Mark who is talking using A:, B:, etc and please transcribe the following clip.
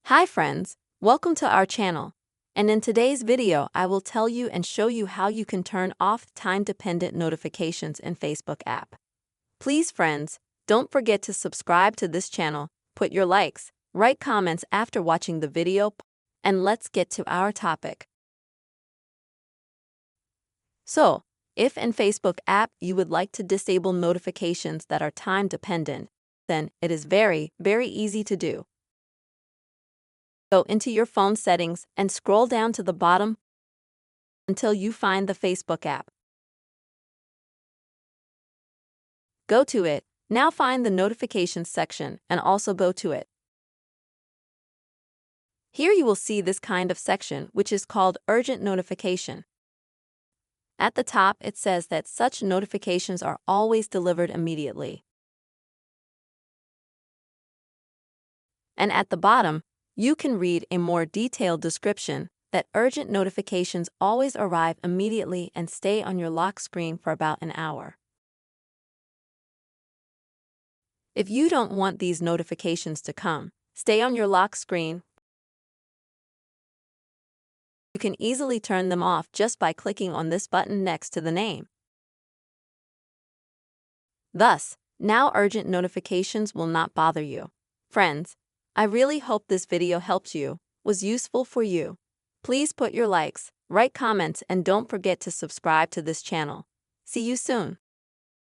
A: Hi friends, welcome to our channel. And in today's video, I will tell you and show you how you can turn off time-dependent notifications in Facebook app. Please friends, don't forget to subscribe to this channel, put your likes, write comments after watching the video, and let's get to our topic. So, if in Facebook app you would like to disable notifications that are time-dependent, then it is very easy to do. Go into your phone settings and scroll down to the bottom until you find the Facebook app. Go to it. Now find the notifications section and also go to it. Here you will see this kind of section which is called urgent notification. At the top it says that such notifications are always delivered immediately. And at the bottom, you can read a more detailed description that urgent notifications always arrive immediately and stay on your lock screen for about an hour. If you don't want these notifications to come, stay on your lock screen. You can easily turn them off just by clicking on this button next to the name. Thus, now urgent notifications will not bother you. Friends, I really hope this video helped you, was useful for you. Please put your likes, write comments, and don't forget to subscribe to this channel. See you soon.